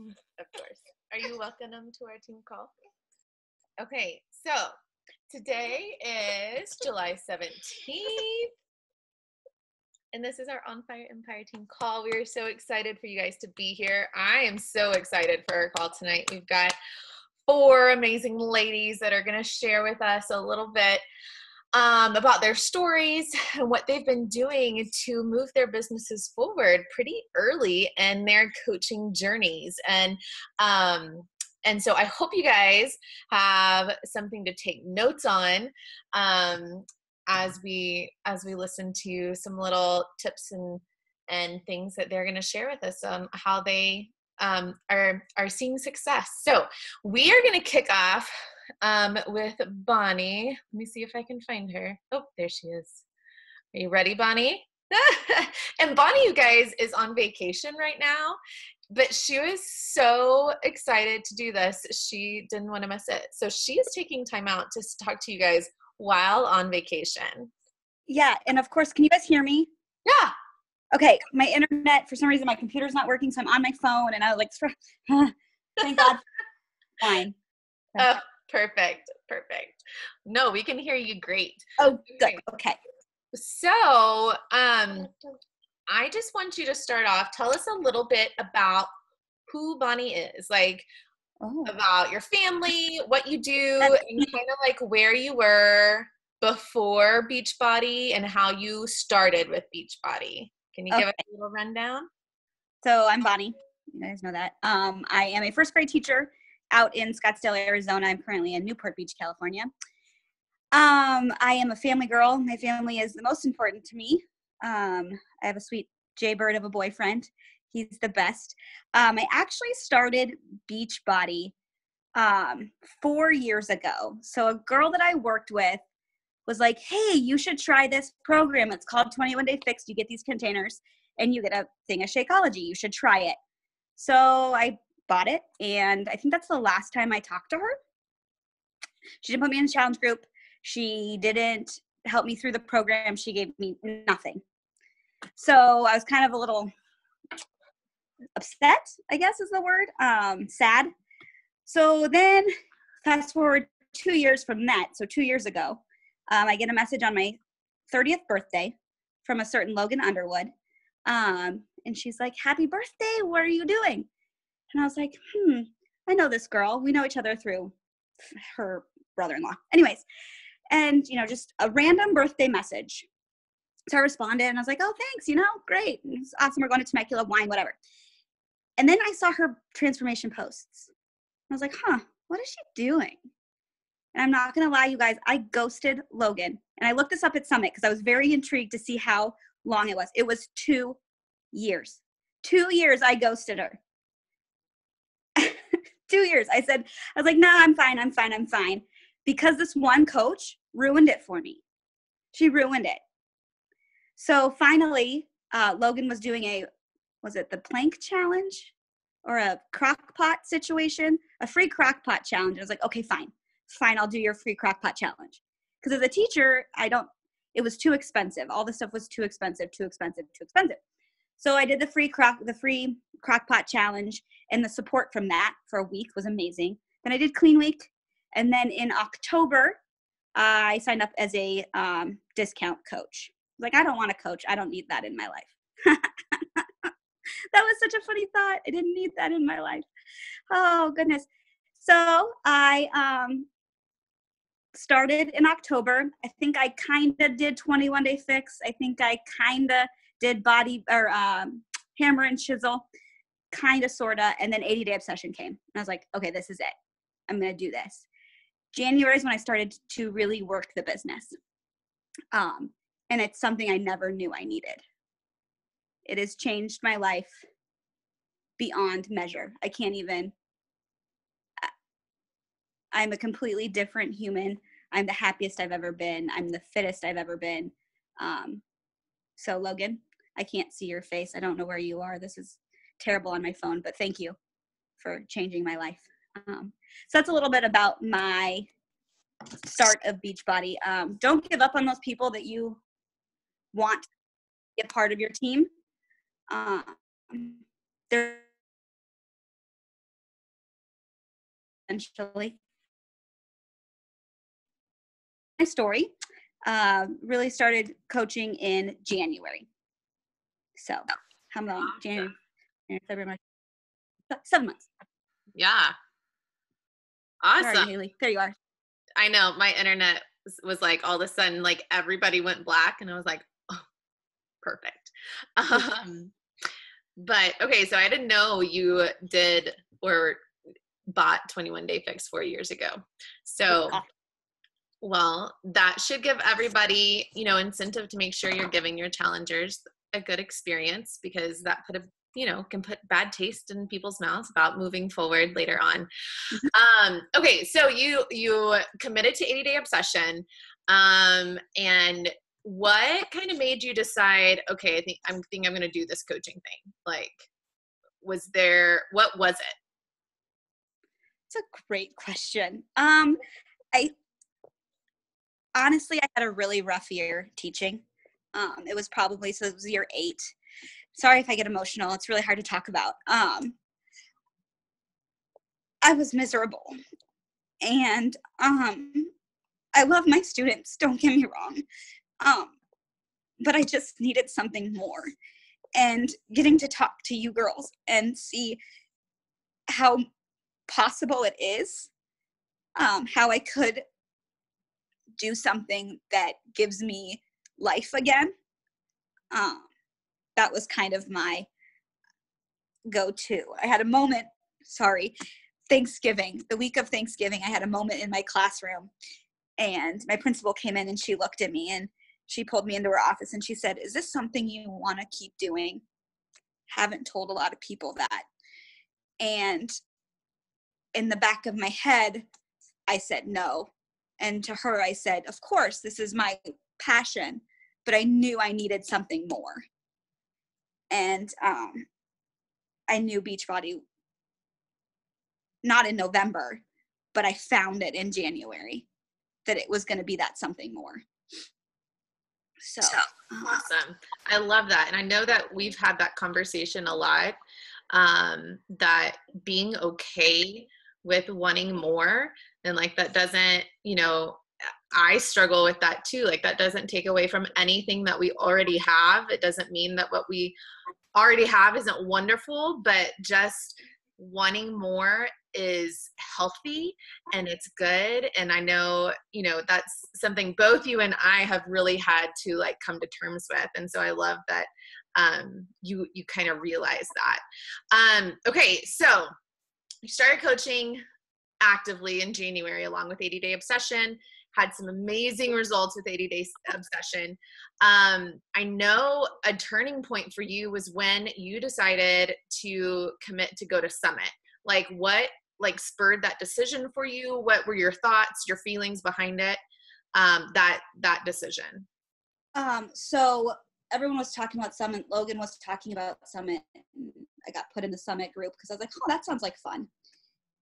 Of course. Are you welcome to our team call? Okay, so today is July 17th, and this is our On Fire Empire team call. We are so excited for you guys to be here. I am so excited for our call tonight. We've got 4 amazing ladies that are going to share with us a little bit about their stories and what they've been doing to move their businesses forward pretty early in their coaching journeys. And so I hope you guys have something to take notes on as we listen to some little tips and things that they're going to share with us on how they are seeing success. So we are going to kick off with Bonnie. Let me see if I can find her. Oh, there she is. Are you ready, Bonnie? And Bonnie, you guys, is on vacation right now, but she was so excited to do this. She didn't want to miss it. So she is taking time out to talk to you guys while on vacation. Yeah. And of course, can you guys hear me? Yeah. Okay. My internet, for some reason, my computer's not working. So I'm on my phone and I was like, thank God. Fine. Oh, perfect. No, we can hear you great. Oh, good. Okay. So, I just want you to start off. Tell us a little bit about who Bonnie is, like about your family, what you do, and kind of like where you were before Beachbody and how you started with Beachbody. Can you give us a little rundown? So I'm Bonnie. You guys know that. I am a first grade teacher out in Scottsdale, Arizona. I'm currently in Newport Beach, California. I am a family girl. My family is the most important to me. I have a sweet jaybird of a boyfriend. He's the best. I actually started Beachbody 4 years ago. So a girl that I worked with was like, hey, you should try this program. It's called 21 Day Fix. You get these containers and you get a thing of Shakeology. You should try it. So I bought it, and I think that's the last time I talked to her. She didn't put me in a challenge group. She didn't help me through the program. She gave me nothing. So I was kind of a little upset, I guess is the word, sad. So then fast forward 2 years from that. So 2 years ago, I get a message on my 30th birthday from a certain Logan Underwood. And she's like, happy birthday. What are you doing? And I was like, I know this girl. We know each other through her brother-in-law. Anyways, and, just a random birthday message. So I responded, and I was like, oh, thanks, great. It's awesome. We're going to Temecula, wine, whatever. And then I saw her transformation posts. I was like, what is she doing? And I'm not going to lie, you guys, I ghosted Logan. And I looked this up at Summit because I was very intrigued to see how long it was. It was 2 years. 2 years I ghosted her. 2 years. I was like, no, I'm fine. Because this one coach ruined it for me. She ruined it. So finally, Logan was doing was it the plank challenge or a crock pot situation? A free crock pot challenge. I was like, okay, fine, I'll do your free crock pot challenge. Because as a teacher, it was too expensive. All the stuff was too expensive. So I did the free crock pot challenge, and the support from that for a week was amazing. Then I did Clean Week. And then in October, I signed up as a discount coach. Like, I don't want a coach. I don't need that in my life. That was such a funny thought. I didn't need that in my life. Oh, goodness. So I started in October. I think I kind of did 21 Day Fix. I think I kind of did body or hammer and chisel, kind of, sort of. And then 80 Day Obsession came. And I was like, okay, this is it. I'm going to do this. January is when I started to really work the business. And it's something I never knew I needed. It has changed my life beyond measure. I'm a completely different human. I'm the happiest I've ever been. I'm the fittest I've ever been. So Logan, I can't see your face. I don't know where you are. This is terrible on my phone, but thank you for changing my life. So that's a little bit about my start of Beachbody. Don't give up on those people that you want to be a part of your team. They're essentially. My story really started coaching in January. So how long? January, February, March, 7 months. Yeah. Where are you, Awesome. Haley? There you are. I know my internet was like all of a sudden, like everybody went black and I was like, oh, perfect. But okay, so I didn't know you did or bought 21 Day Fix 4 years ago. So, Yeah. well, that should give everybody, incentive to make sure you're giving your challengers a good experience, because that could have, can put bad taste in people's mouths about moving forward later on. Okay, so you committed to 80 Day Obsession, and what kind of made you decide, okay, I think I'm going to do this coaching thing? Like, what was it? It's a great question. I honestly, I had a really rough year teaching. It was year 8. Sorry if I get emotional. It's really hard to talk about. I was miserable, and I love my students. Don't get me wrong. But I just needed something more. And getting to talk to you girls and see how possible it is, how I could do something that gives me life again. That was kind of my go-to. I had a moment, Thanksgiving, the week of Thanksgiving, I had a moment in my classroom, and my principal came in and she looked at me and she pulled me into her office and she said, "Is this something you want to keep doing? Haven't told a lot of people that." And in the back of my head, I said no. And to her, I said, "Of course, this is my passion," but I knew I needed something more. And I knew Beachbody not in November, but I found it in January that it was going to be that something more. So awesome. I love that. And I know that we've had that conversation a lot, that being okay with wanting more, and like that doesn't, I struggle with that too. Like that doesn't take away from anything that we already have. It doesn't mean that what we already have isn't wonderful, but just wanting more is healthy and it's good. And I know, that's something both you and I have really had to like come to terms with. And so I love that you kind of realize that. Okay, so you started coaching actively in January along with 80 Day Obsession, had some amazing results with 80 Day Obsession. I know a turning point for you was when you decided to commit to go to Summit. Like what spurred that decision for you? What were your thoughts, your feelings behind it, that decision? So everyone was talking about Summit. Logan was talking about Summit. I got put in the Summit group because I was like, oh, that sounds like fun.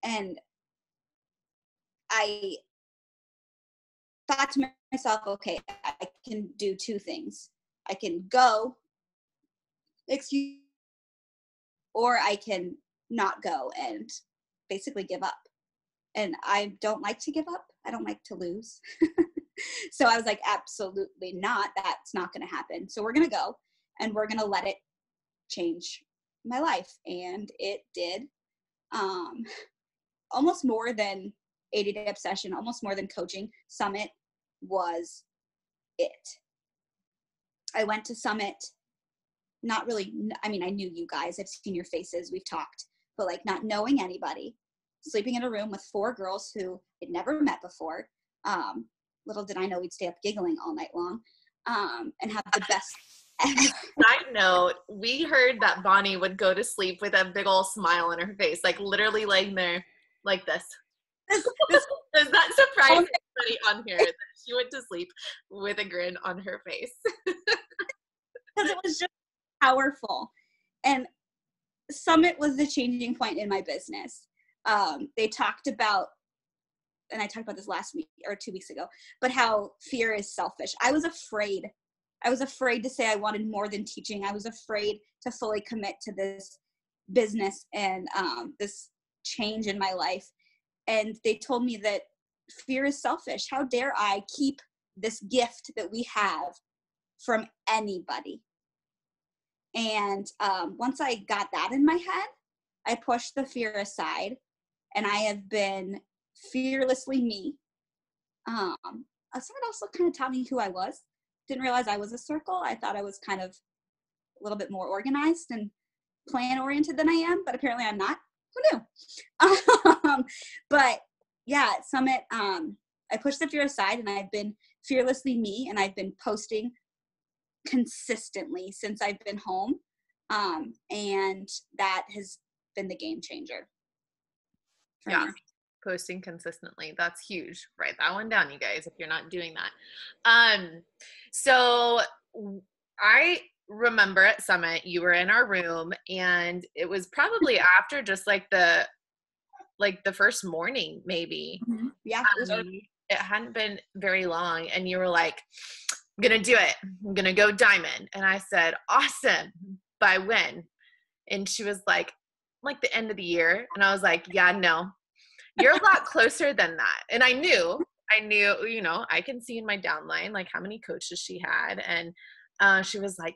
And I thought to myself, okay, I can do 2 things. I can go, or I can not go and basically give up. And I don't like to give up. I don't like to lose. So I was like, absolutely not. That's not going to happen. So we're going to go and we're going to let it change my life. And it did. Almost more than 80 Day Obsession, almost more than coaching, Summit was it. I went to Summit, not really, I mean, I knew you guys, I've seen your faces, we've talked, but like not knowing anybody, sleeping in a room with 4 girls who I'd never met before. Little did I know we'd stay up giggling all night long, and have the best ever. Side note, we heard that Bonnie would go to sleep with a big old smile on her face, like literally laying there like this. Does that surprise anybody on here that she went to sleep with a grin on her face? Because it was just powerful. And Summit was the changing point in my business. They talked about, and I talked about this last week or 2 weeks ago, but how fear is selfish. I was afraid to say I wanted more than teaching. I was afraid to fully commit to this business and this change in my life. And they told me that fear is selfish. How dare I keep this gift that we have from anybody? And once I got that in my head, I pushed the fear aside, and I have been fearlessly me. Someone also kind of taught me who I was. Didn't realize I was a circle. I thought I was kind of a little bit more organized and plan oriented than I am, but apparently I'm not. Who knew? But yeah, at Summit, I pushed the fear aside, and I've been fearlessly me, and I've been posting consistently since I've been home. And that has been the game changer for Yeah. me. Posting consistently. That's huge. Write that one down, you guys, if you're not doing that. So I remember at Summit, you were in our room, and it was probably after just like the first morning, maybe. Mm-hmm. Yeah, it was It hadn't been very long, and you were like, I'm gonna do it. I'm gonna go diamond. And I said, awesome. By when? And she was like the end of the year. And I was like, yeah, no, you're a lot closer than that. And I knew, I can see in my downline, like how many coaches she had. And she was like,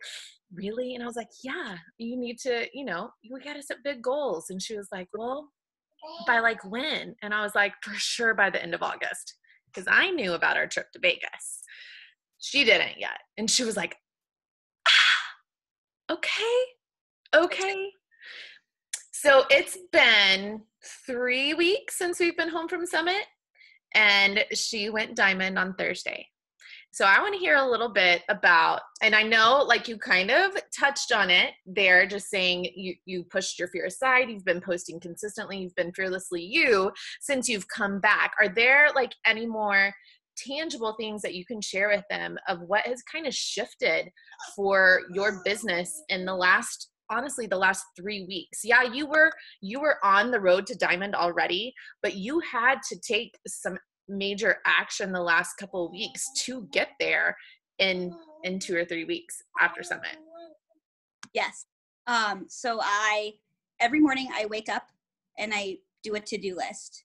really? And I was like, yeah, you need to, we got to set big goals. And she was like, well, by like when? And I was like, for sure by the end of August. Because I knew about our trip to Vegas. She didn't yet. And she was like, okay. So it's been 3 weeks since we've been home from Summit, and she went diamond on Thursday. So I want to hear a little bit about, and I know like you kind of touched on it there, just saying you pushed your fear aside, you've been posting consistently, you've been fearlessly you since you've come back. Are there like any more tangible things that you can share with them of what has kind of shifted for your business in the last 3 weeks? Yeah, you were on the road to diamond already, but you had to take some major action the last couple of weeks to get there in 2 or 3 weeks after Summit. Yes. So every morning I wake up and I do a to-do list.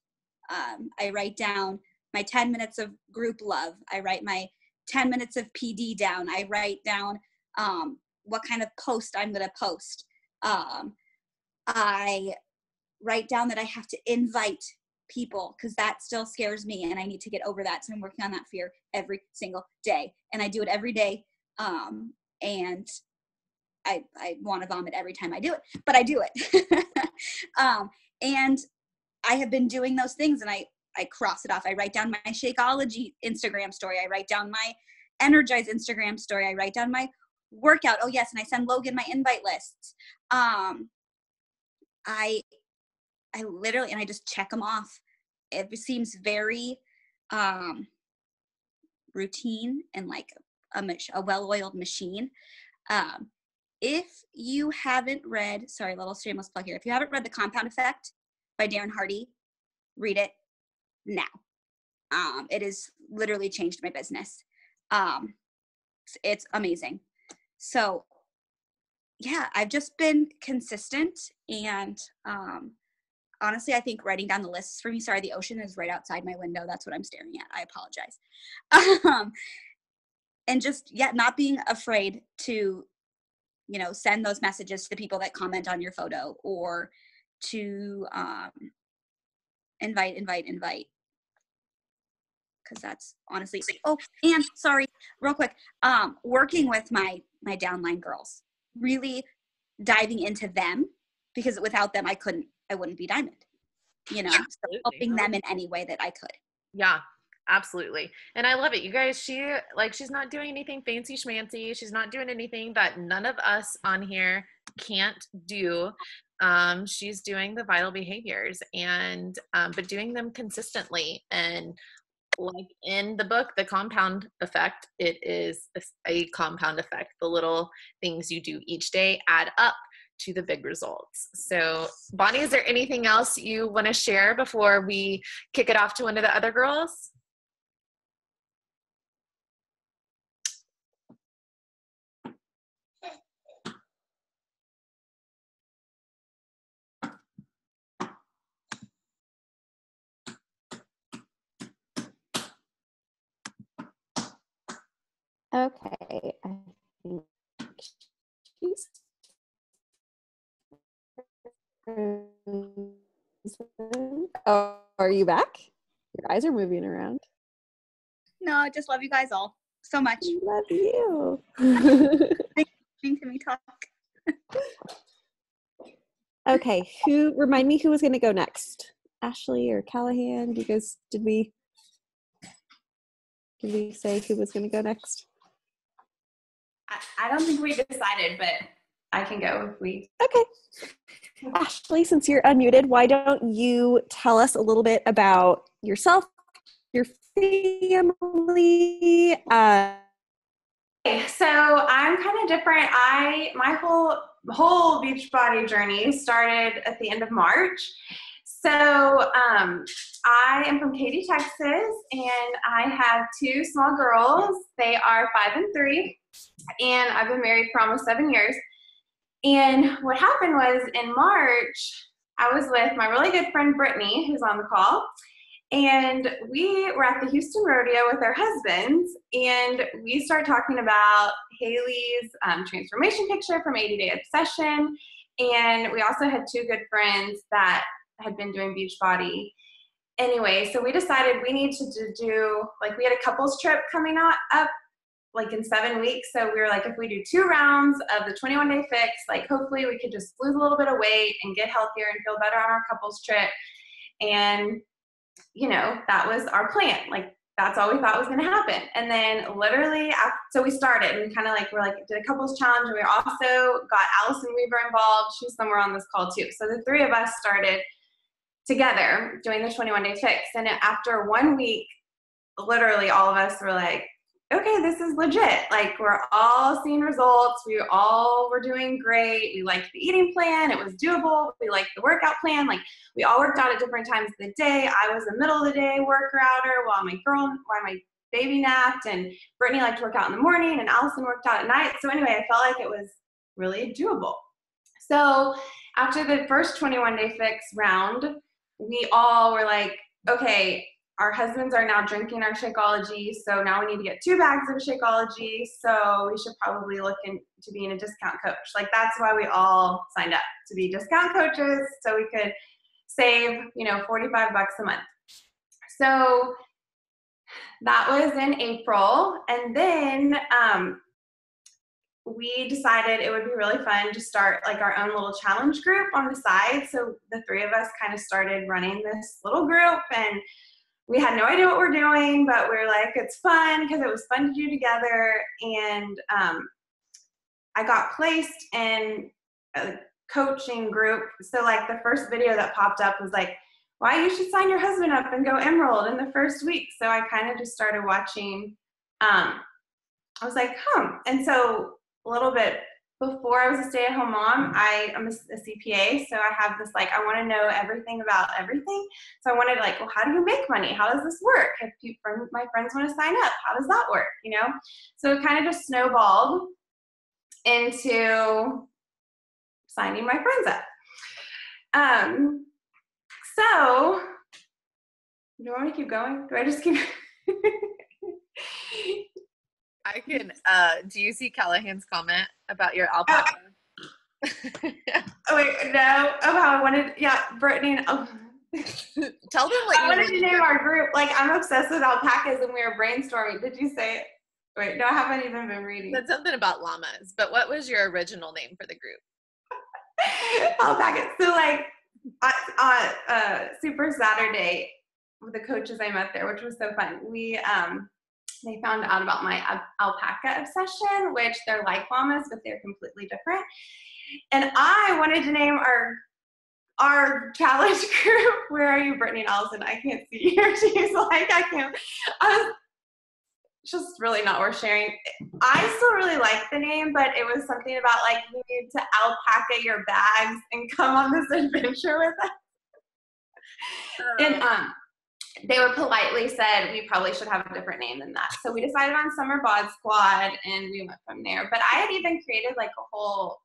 I write down my 10 minutes of group love. I write my 10 minutes of PD down. I write down what kind of post I'm going to post. I write down that I have to invite people, because that still scares me and I need to get over that. So I'm working on that fear every single day, and I do it every day. And I want to vomit every time I do it, but I do it. And I have been doing those things, and I cross it off. I write down my Shakeology Instagram story. I write down my Energize Instagram story. I write down my workout. Oh yes. And I send Logan my invite lists. I literally, and I just check them off. It seems very routine and like a well-oiled machine. If you haven't read, sorry, little shameless plug here. If you haven't read The Compound Effect by Darren Hardy, read it now. It has literally changed my business. It's amazing. So yeah, I've just been consistent, and honestly, I think writing down the lists for me, sorry, the ocean is right outside my window. That's what I'm staring at. I apologize. And just, yeah, not being afraid to, send those messages to the people that comment on your photo, or to invite. Because that's honestly, oh, and sorry, real quick, working with my downline girls, really diving into them, because without them, I wouldn't be diamond, so helping them in any way that I could. Yeah, absolutely. And I love it. You guys, she's not doing anything fancy schmancy. She's not doing anything that none of us on here can't do. She's doing the vital behaviors, and but doing them consistently. And like in the book, The Compound Effect, it is a compound effect. The little things you do each day add up to the big results. So Bonnie, is there anything else you want to share before we kick it off to one of the other girls? Okay. I think she's Oh, are you back? Your eyes are moving around. No, I just love you guys all so much. Love you. Thanks for listening to me talk. Okay, remind me who was going to go next? Ashley or Callahan? Did we say who was going to go next? I don't think we decided, but I can go if we. Okay. Ashley, since you're unmuted, why don't you tell us a little bit about yourself, your family? So I'm kind of different. My whole Beachbody journey started at the end of March. So I am from Katy, Texas, and I have two small girls. They are 5 and 3, and I've been married for almost 7 years. And what happened was in March, I was with my really good friend Brittany, who's on the call, and we were at the Houston Rodeo with our husbands, and we started talking about Haley's transformation picture from 80 Day Obsession, and we also had two good friends that had been doing Beachbody. Anyway, so we decided we need to do, like, we had a couples trip coming up like in 7 weeks. So we were like, if we do 2 rounds of the 21-day fix, like hopefully we could just lose a little bit of weight and get healthier and feel better on our couples trip. And, you know, that was our plan. Like, that's all we thought was going to happen. And then literally, so we started and kind of like, we're like, did a couples challenge. And we also got Allison Weaver involved. She's somewhere on this call too. So the 3 of us started together doing the 21-day fix. And after 1 week, literally all of us were like, okay, this is legit. Like, we're all seeing results. We all were doing great. We liked the eating plan. It was doable. We liked the workout plan. Like, we all worked out at different times of the day. I was a middle of the day worker-outer while my baby napped, and Brittany liked to work out in the morning, and Allison worked out at night. So anyway, I felt like it was really doable. So after the first 21-day fix round, we all were like, okay, our husbands are now drinking our Shakeology, so now we need to get 2 bags of Shakeology, so we should probably look into being a discount coach. Like, that's why we all signed up, to be discount coaches, so we could save, you know, $45 a month. So that was in April, and then we decided it would be really fun to start like our own little challenge group on the side. So the 3 of us kind of started running this little group, and we had no idea what we're doing, but we were like, it's fun because it was fun to do together. And I got placed in a coaching group. So like the first video that popped up was like, why you should sign your husband up and go Emerald in the first week. So I kind of just started watching. I was like, And so a little bit before I was a stay-at-home mom, I'm a CPA, so I have this, like, I want to know everything about everything. So I wanted, like, well, how do you make money? How does this work? If my friends want to sign up, how does that work, you know? So it kind of just snowballed into signing my friends up. So, do you want me to keep going? Do I just keep I can, do you see Callahan's comment about your alpaca? Oh, wait, no. Oh, how I wanted, Brittany. Tell them what I wanted to name our group. Like, I'm obsessed with alpacas, and we were brainstorming. Did you say it? Wait, no, I haven't even been reading. said something about llamas, but what was your original name for the group? Alpacas. So, like, on Super Saturday, with the coaches I met there, which was so fun, they found out about my alpaca obsession, which they're like llamas, but they're completely different. And I wanted to name our challenge group, where are you, Brittany and Allison? I can't see her. She's like, I can't. Just really not worth sharing. I still really like the name, but it was something about, like, you need to alpaca your bags and come on this adventure with us. And they were politely said we probably should have a different name than that. So we decided on Summer Bod Squad, and we went from there. But I had even created, like, a whole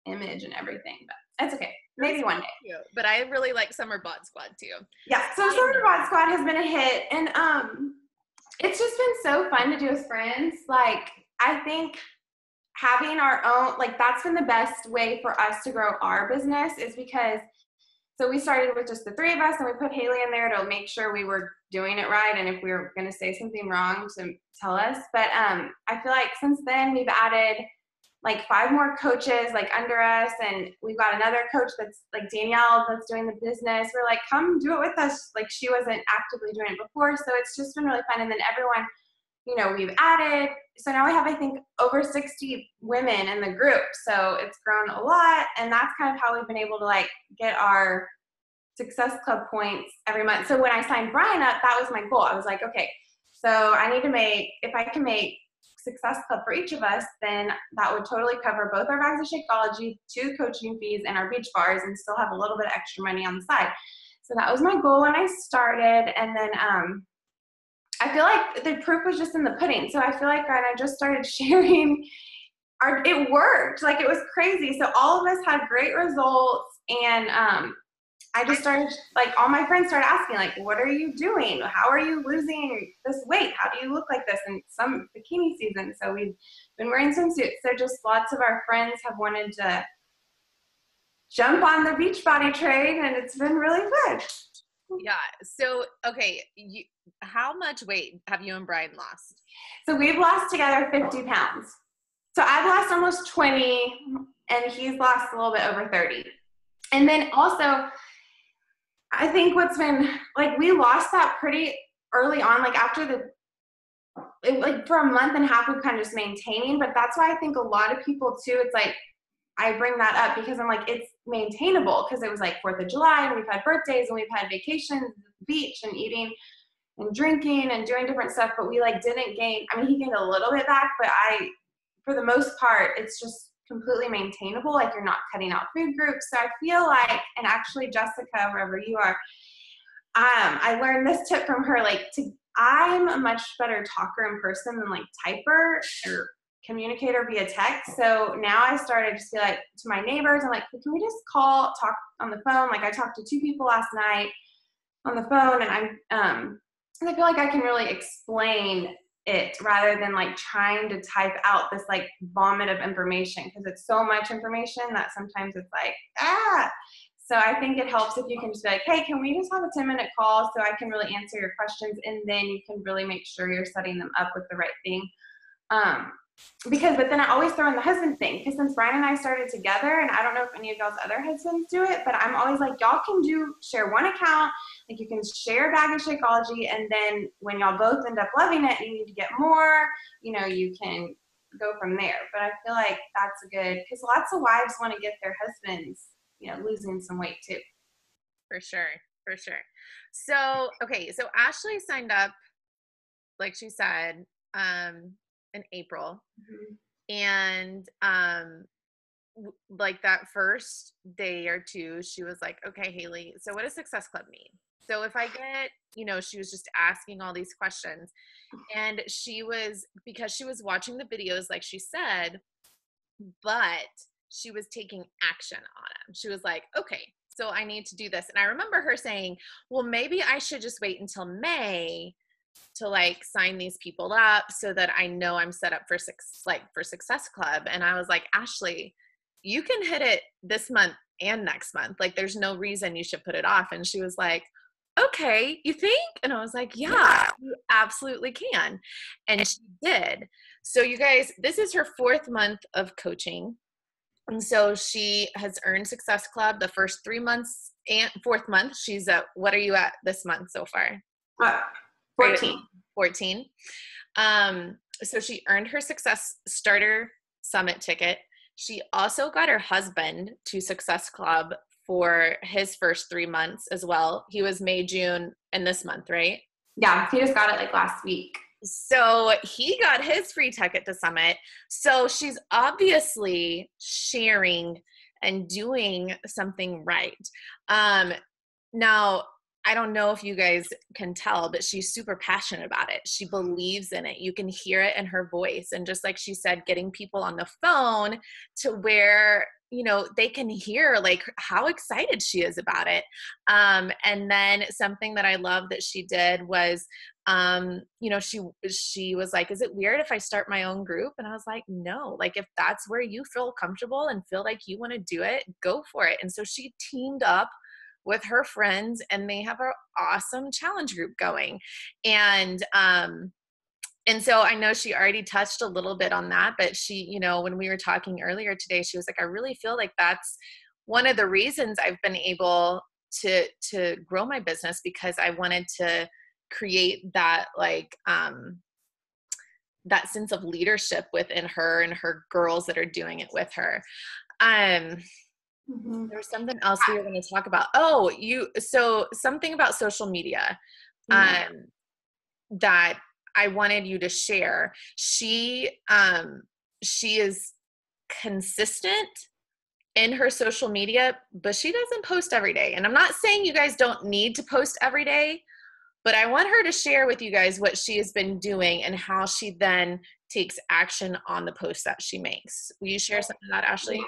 image and everything, but that's okay. Maybe one day. Cute. But I really like Summer Bod Squad too. Yeah, so Summer Bod Squad has been a hit, and It's just been so fun to do with friends. Like, I think having our own, like, that's been the best way for us to grow our business, is because, so we started with just the three of us, and we put Haley in there to make sure we were doing it right, and if we were going to say something wrong, to tell us. But I feel like since then we've added like 5 more coaches like under us, and we've got another coach that's like Danielle that's doing the business. We're like, come do it with us. Like, she wasn't actively doing it before, so it's just been really fun. And then everyone, you know, we've added, so now we have, I think, over 60 women in the group, so it's grown a lot. And that's kind of how we've been able to like get our Success Club points every month. So when I signed Brian up, that was my goal. I was like, okay, so I need to make, if I can make Success Club for each of us, then that would totally cover both our bags of Shakeology, 2 coaching fees, and our beach bars, and still have a little bit of extra money on the side. So that was my goal when I started. And then I feel like the proof was just in the pudding. So I feel like when I just started sharing, it worked. Like, it was crazy. So all of us had great results. And I just started, like, all my friends started asking, like, what are you doing? How are you losing this weight? How do you look like this? And some bikini season. So we've been wearing swimsuits. So just lots of our friends have wanted to jump on the Beachbody train, and it's been really good. Yeah. So, okay, how much weight have you and Brian lost? So we've lost together 50 pounds. So I've lost almost 20, and he's lost a little bit over 30. And then also, I think what's been, like, we lost that pretty early on, like after like for a month and a half, we've kind of just maintaining. But that's why I think a lot of people too, it's like, I bring that up because I'm like, it's maintainable, because it was like 4th of July, and we've had birthdays, and we've had vacations, beach, and eating and drinking and doing different stuff, but we like didn't gain. I mean, he gained a little bit back, but for the most part, it's just completely maintainable. Like, you're not cutting out food groups. So I feel like, and actually Jessica, wherever you are, I learned this tip from her, like, I'm a much better talker in person than like typer or communicator via text. So now I started just be like, to my neighbors, I'm like, can we just talk on the phone? Like, I talked to 2 people last night on the phone, and I feel like I can really explain it rather than like trying to type out this like vomit of information, because it's so much information that sometimes it's like, So I think it helps if you can just be like, hey, can we just have a 10-minute call so I can really answer your questions, and then you can really make sure you're setting them up with the right thing. But then I always throw in the husband thing, because since Brian and I started together, and I don't know if any of y'all's other husbands do it, but I'm always like, y'all can share one account, like you can share a bag of Shakeology, and then when y'all both end up loving it and you need to get more, you know, you can go from there. But I feel like that's good, because lots of wives want to get their husbands, you know, losing some weight too. For sure. So, okay, so Ashley signed up, like she said, in April. And like that first day or two, she was like, okay, Haley, so what does Success Club mean? So if I get, you know, she was just asking all these questions, and because she was watching the videos, like she said, but she was taking action on them. She was like, okay, so I need to do this. And I remember her saying, well, maybe I should just wait until May to like sign these people up so that I know I'm set up for Success Club. And I was like, Ashley, you can hit it this month and next month. Like, there's no reason you should put it off. And she was like, okay, you think? And I was like, yeah, you absolutely can. And she did. So you guys, this is her 4th month of coaching. And so she has earned Success Club the first 3 months, and 4th month. She's at, what are you at this month so far? 14. So she earned her Success Starter Summit ticket. She also got her husband to Success Club for his first 3 months as well. He was May, June, and this month, right? Yeah, he just got it like last week. So he got his free ticket to Summit. So she's obviously sharing and doing something right. Now, I don't know if you guys can tell, but she's super passionate about it. She believes in it. You can hear it in her voice. And just like she said, getting people on the phone to where, you know, they can hear like how excited she is about it. And then something that I love that she did was you know, she was like, is it weird if I start my own group? And I was like, no, like if that's where you feel comfortable and feel like you want to do it, go for it. And so she teamed up with her friends and they have an awesome challenge group going. And so I know she already touched a little bit on that, but she, you know, when we were talking earlier today, she was like, I really feel like that's one of the reasons I've been able to grow my business, because I wanted to create that, like, that sense of leadership within her and her girls that are doing it with her. There's something else we were going to talk about. Oh, so something about social media, that I wanted you to share. She is consistent in her social media, but she doesn't post every day. And I'm not saying you guys don't need to post every day, but I want her to share with you guys what she has been doing and how she then takes action on the posts that she makes. Will you share some of that, Ashley?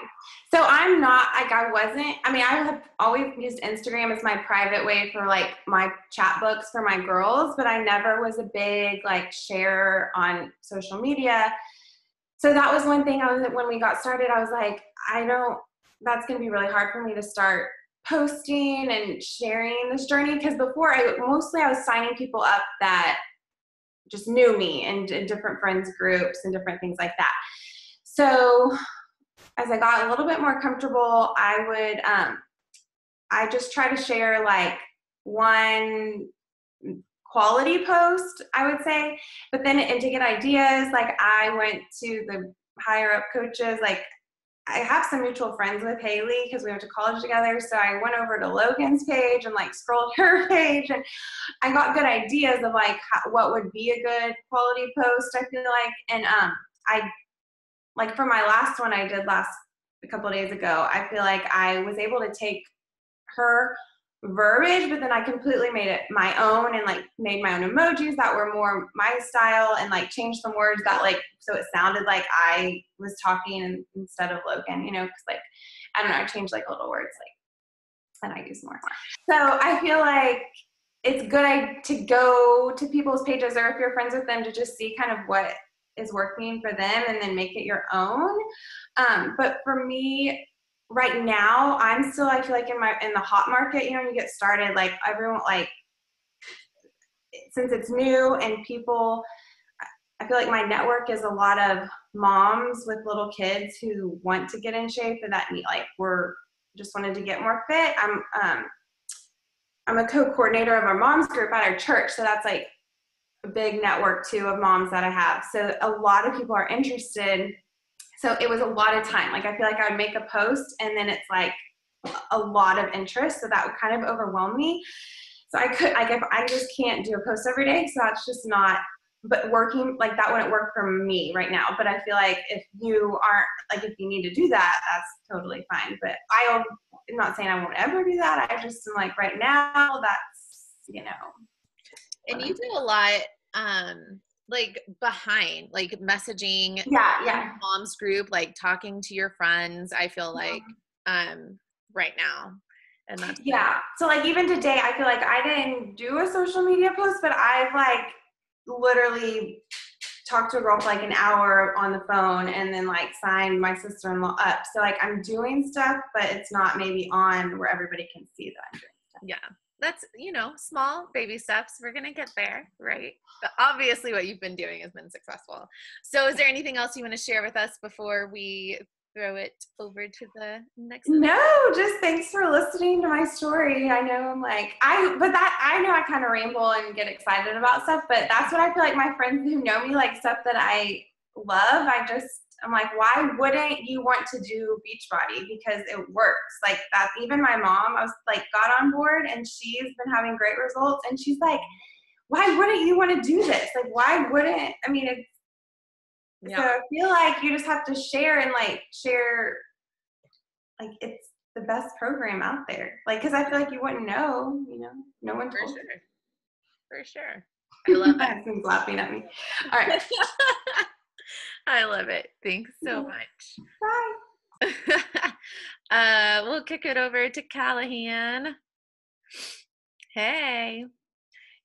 So I'm not, like, I have always used Instagram as my private way for like my chat books for my girls, but I never was a big like sharer on social media. So that was one thing when we got started, I was like, that's going to be really hard for me to start posting and sharing this journey. Because before I was signing people up that just knew me and different friends groups and different things like that. So as I got a little bit more comfortable, I just try to share like one quality post, I would say, but then, and to get ideas, like I went to the higher up coaches, like I have some mutual friends with Haley because we went to college together. So I went over to Logan's page and like scrolled her page, and I got good ideas of like what would be a good quality post, I feel like. And I, like for my last one I did a couple of days ago, I feel like I was able to take her verbiage, but then I completely made it my own and like made my own emojis that were more my style and like changed some words that like, so it sounded like I was talking instead of Logan, you know, because like, I don't know, I changed like little words like, and I use more. So I feel like it's good to go to people's pages, or if you're friends with them, to just see kind of what is working for them and then make it your own. But for me, right now, I feel like in the hot market, you know, when you get started, like everyone, like, since it's new and people, I feel like my network is a lot of moms with little kids who want to get in shape and that we're just wanted to get more fit. I'm a co-coordinator of our moms group at our church. So that's like a big network too of moms that I have. So a lot of people are interested. So it was a lot of time. Like I feel like I would make a post and then it's like a lot of interest. So that would kind of overwhelm me. So I just can't do a post every day. So that's just not, but working like that wouldn't work for me right now. But I feel like if you aren't, like if you need to do that, that's totally fine. But I'm not saying I won't ever do that. I just am like right now that's, you know. And you do a lot, like behind, like messaging, yeah, mom's group, like talking to your friends, I feel like, right now. And that's So like even today, I feel like I didn't do a social media post, but I've like literally talked to a girl for like an hour on the phone and then like signed my sister-in-law up. So like I'm doing stuff, but it's not maybe on where everybody can see that I'm doing stuff. Yeah. That's, you know, small baby steps. We're going to get there, right? But obviously what you've been doing has been successful. So is there anything else you want to share with us before we throw it over to the next? No, just thanks for listening to my story. I know I'm like, I know I kind of ramble and get excited about stuff, but that's what I feel like my friends who know me, like stuff that I love, I'm like, why wouldn't you want to do Beachbody? Because it works. Like that, even my mom, I was like, got on board and she's been having great results. And she's like, why wouldn't you want to do this? Like, why wouldn't, I mean, so I feel like you just have to share, like it's the best program out there. Like, cause I feel like you wouldn't know, you know, no one told you. For sure. I love it. Everyone's laughing at me. All right. I love it. Thanks so much. Bye. We'll kick it over to Callahan. Hey.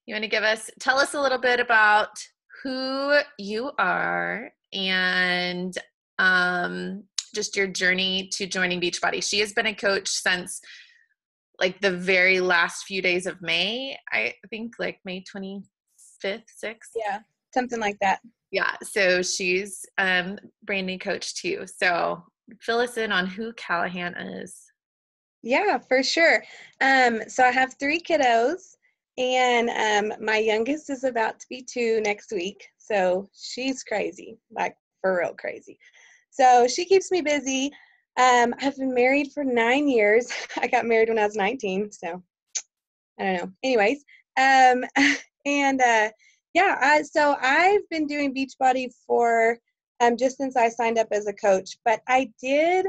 You want to tell us a little bit about who you are and just your journey to joining Beachbody. She has been a coach since like the very last few days of May, I think like May 25th, 6th. Yeah, something like that. Yeah, so she's brand new coach too. So fill us in on who Callahan is. Yeah, for sure. So I have 3 kiddos, and my youngest is about to be 2 next week. So she's crazy, like for real crazy. So she keeps me busy. I've been married for 9 years. I got married when I was 19, so I don't know. Anyways, um, and yeah, so I've been doing Beachbody for just since I signed up as a coach. But I did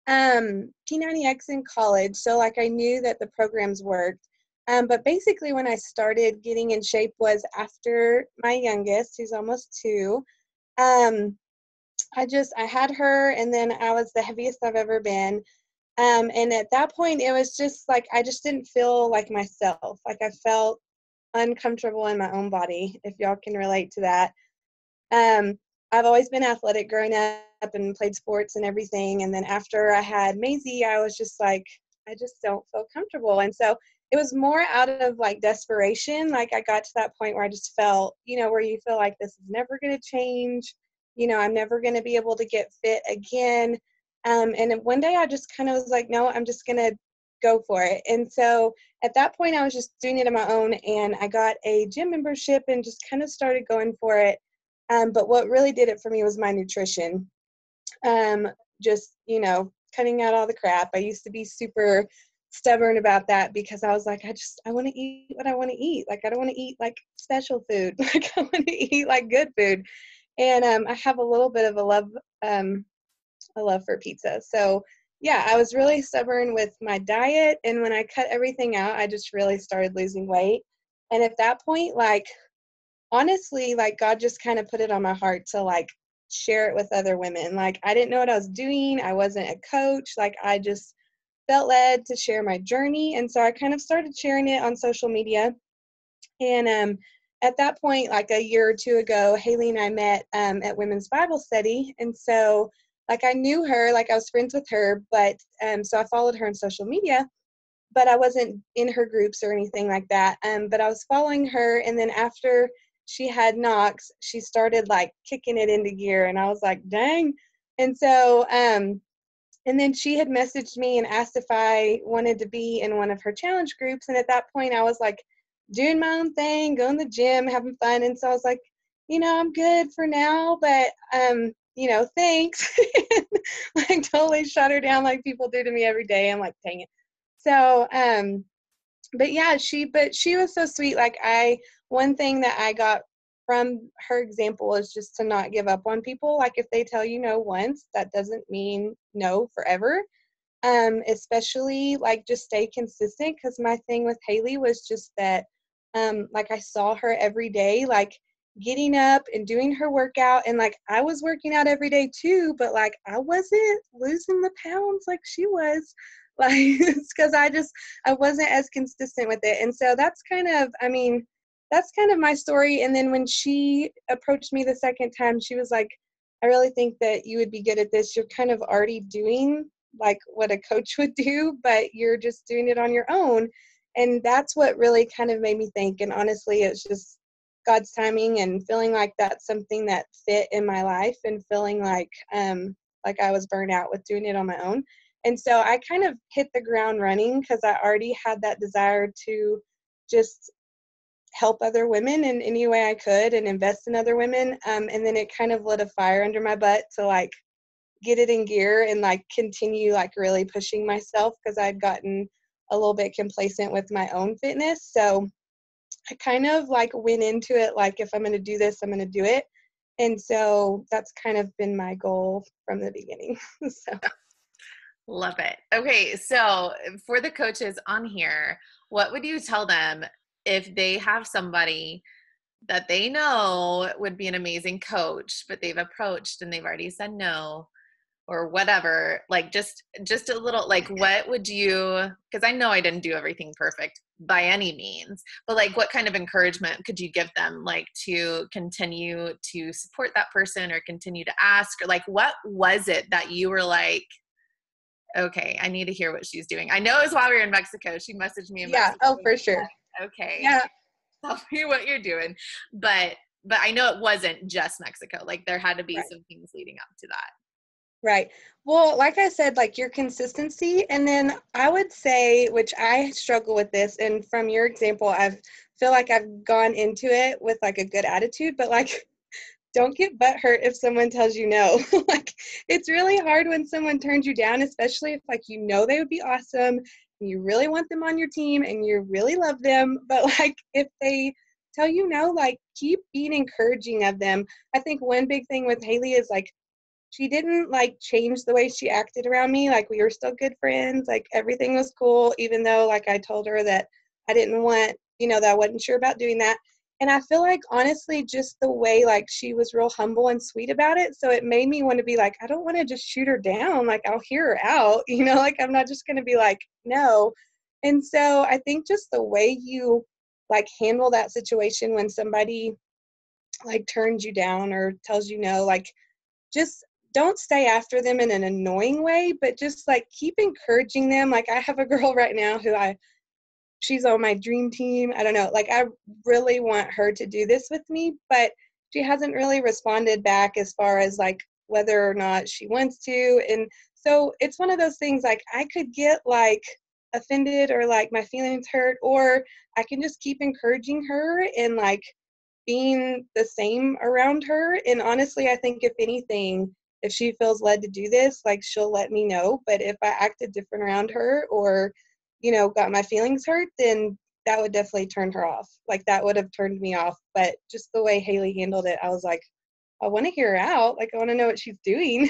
P90X in college, so like I knew that the programs worked. But basically, when I started getting in shape was after my youngest, who's almost 2. Um, I had her, and then I was the heaviest I've ever been. And at that point, it was just like I just didn't feel like myself. Like I felt uncomfortable in my own body, if y'all can relate to that. Um, I've always been athletic growing up and played sports and everything. And then after I had Maisie, I was just like, I just don't feel comfortable. And so it was more out of like desperation. Like I got to that point where I just felt, where you feel like this is never going to change. I'm never going to be able to get fit again. And then one day I just kind of was like, no, I'm just going to go for it. And so at that point, I was just doing it on my own, and I got a gym membership and just kind of started going for it. But what really did it for me was my nutrition. Just, cutting out all the crap. I used to be super stubborn about that because I was like, I want to eat what I want to eat. Like, I don't want to eat like special food. Like, I want to eat like good food. And I have a little bit of a love for pizza. So yeah, I was really stubborn with my diet. And when I cut everything out, I just really started losing weight. And at that point, like, honestly, like God just kind of put it on my heart to like share it with other women. Like I didn't know what I was doing. I wasn't a coach. Like I just felt led to share my journey. And so I kind of started sharing it on social media. And at that point, like a year or 2 ago, Haley and I met at Women's Bible Study. And so like I knew her, like I was friends with her, but so I followed her on social media, but I wasn't in her groups or anything like that. But I was following her, and then after she had Knox, she started like kicking it into gear, and I was like, dang. And so, and then she had messaged me and asked if I wanted to be in one of her challenge groups. And at that point, I was like doing my own thing, going to the gym, having fun. And so I was like, I'm good for now, but thanks. Like totally shut her down like people do to me every day. I'm like, dang it. So, but yeah, she was so sweet. Like one thing that I got from her example is just to not give up on people. Like if they tell you no once, that doesn't mean no forever. Especially like just stay consistent. Cause my thing with Haley was just that, like I saw her every day, like getting up and doing her workout, and like I was working out every day too, but like I wasn't losing the pounds like she was. Like it's because I wasn't as consistent with it. And so that's kind of my story. And then when she approached me the second time, she was like, I really think that you would be good at this. You're kind of already doing like what a coach would do, but you're just doing it on your own. And that's what really kind of made me think. And honestly, it's just God's timing and feeling like that's something that fit in my life, and feeling like I was burned out with doing it on my own. And so I kind of hit the ground running because I already had that desire to just help other women in any way I could and invest in other women. And then it kind of lit a fire under my butt to like get it in gear and like continue like really pushing myself, because I'd gotten a little bit complacent with my own fitness. So I kind of like went into it like, if I'm going to do this, I'm going to do it. And so that's kind of been my goal from the beginning. So. Love it. Okay, so for the coaches on here, what would you tell them if they have somebody that they know would be an amazing coach, but they've approached and they've already said no? or whatever, like just a little, like, what would you, because I know I didn't do everything perfect by any means, but like what kind of encouragement could you give them, like to continue to support that person or continue to ask, or like what was it that you were like, okay, I need to hear what she's doing? I know it was while we were in Mexico. She messaged me in Yeah. Mexico. Oh, for sure. Okay, Yeah. tell me what you're doing. But I know it wasn't just Mexico. Like there had to be Right. some things leading up to that. Right. Well, like I said, like your consistency. And then I would say, which I struggle with this, and from your example, feel like I've gone into it with like a good attitude, but like don't get butthurt if someone tells you no. Like it's really hard when someone turns you down, especially if like you know they would be awesome and you really want them on your team and you really love them. But like if they tell you no, like keep being encouraging of them. I think one big thing with Haley is like she didn't like change the way she acted around me. Like we were still good friends. Like everything was cool, even though like I told her that I didn't want, that I wasn't sure about doing that. And I feel like honestly, just the way like she was real humble and sweet about it. So it made me want to be like, I don't want to just shoot her down. Like I'll hear her out, like I'm not just going to be like, no. And so I think just the way you like handle that situation when somebody like turns you down or tells you no, like just don't stay after them in an annoying way, but just like keep encouraging them. Like I have a girl right now who she's on my dream team. I don't know, like I really want her to do this with me, but she hasn't really responded back as far as like whether or not she wants to. And so it's one of those things like I could get like offended or like my feelings hurt, or I can just keep encouraging her and like being the same around her. And honestly, I think if anything, if she feels led to do this, like she'll let me know. But if I acted different around her or, got my feelings hurt, then that would definitely turn her off. Like that would have turned me off. But just the way Haley handled it, I was like, I want to hear her out. Like I want to know what she's doing.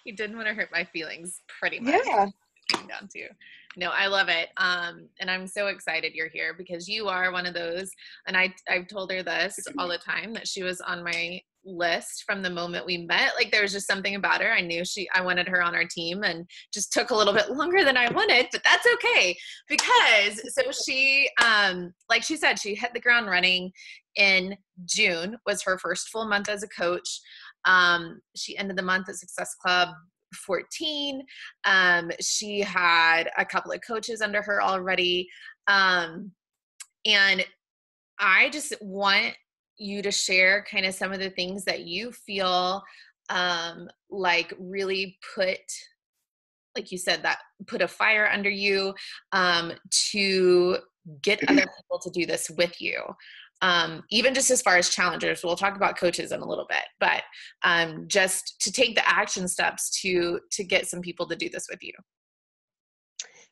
You didn't want to hurt my feelings, pretty much. Yeah. Down to. No, I love it. And I'm so excited you're here because you are one of those, and I've told her this all the time, that she was on my list from the moment we met. Like there was just something about her. I knew I wanted her on our team, and just took a little bit longer than I wanted, but that's okay, because so she, like she said, she hit the ground running in June, was her first full month as a coach. She ended the month at Success Club 14. She had a couple of coaches under her already. And I just want you to share kind of some of the things that you feel like really put, like you said, that put a fire under you to get other people to do this with you. Even just as far as challengers, we'll talk about coaches in a little bit, but just to take the action steps to get some people to do this with you.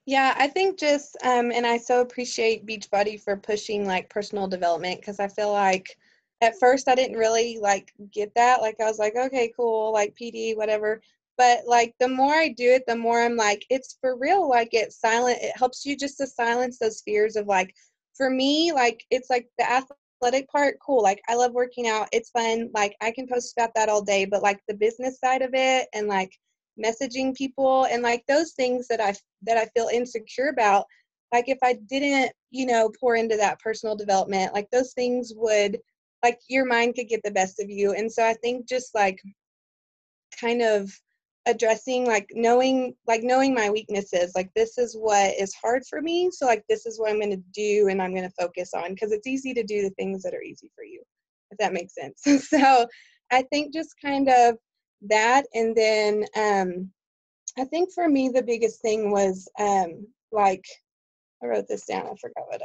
Yeah, I think just, and I so appreciate Beachbody for pushing like personal development, because I feel like at first I didn't really like get that. Like I was like, okay, cool, like PD, whatever. But like the more I do it, the more I'm like, it's for real. Like it helps you just to silence those fears of like, for me, like it's like the athletic part, cool. Like I love working out. It's fun. Like I can post about that all day, but like the business side of it and like messaging people and like those things that I feel insecure about, like if I didn't pour into that personal development, like those things would, like your mind could get the best of you. And so I think just like kind of addressing like knowing my weaknesses, like this is what is hard for me, so like this is what I'm going to do and I'm going to focus on, because it's easy to do the things that are easy for you, if that makes sense. So I think just kind of that. And then I think for me the biggest thing was like I wrote this down, I forgot what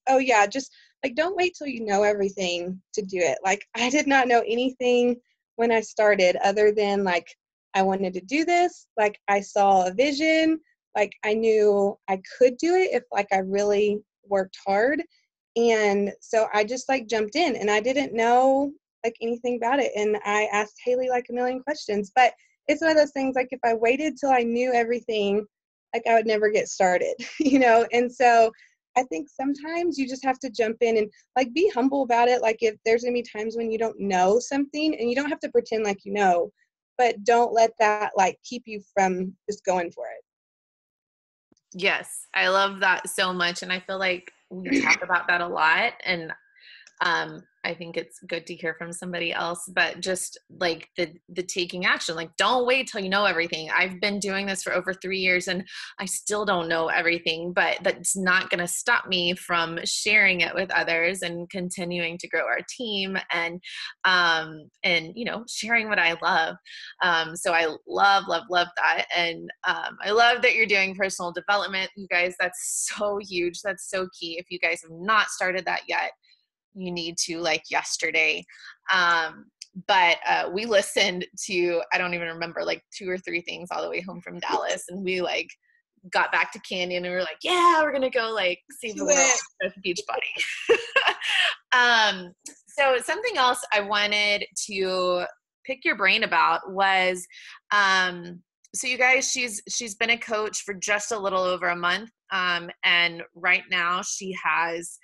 oh yeah, just like don't wait till you know everything to do it. Like I did not know anything when I started other than like I wanted to do this, like I saw a vision, like I knew I could do it if like I really worked hard. And so I just like jumped in and I didn't know like anything about it. And I asked Haley like a million questions, but it's one of those things, like if I waited till I knew everything, like I would never get started, And so I think sometimes you just have to jump in and like be humble about it. Like if there's gonna be times when you don't know something, and you don't have to pretend like but don't let that like keep you from just going for it. Yes, I love that so much. And I feel like we talk about that a lot. And I think it's good to hear from somebody else, but just like the taking action, like don't wait till you know everything. I've been doing this for over 3 years and I still don't know everything, but that's not going to stop me from sharing it with others and continuing to grow our team and, you know, sharing what I love. So I love, love, love that. And I love that you're doing personal development. You guys, that's so huge. That's so key. If you guys have not started that yet, you need to, like yesterday. But we listened to, I don't even remember, like 2 or 3 things all the way home from Dallas. And we like got back to Canyon and we were like, yeah, we're going to go like save the world with Beachbody. So something else I wanted to pick your brain about was, so you guys, she's been a coach for just a little over a month. And right now she has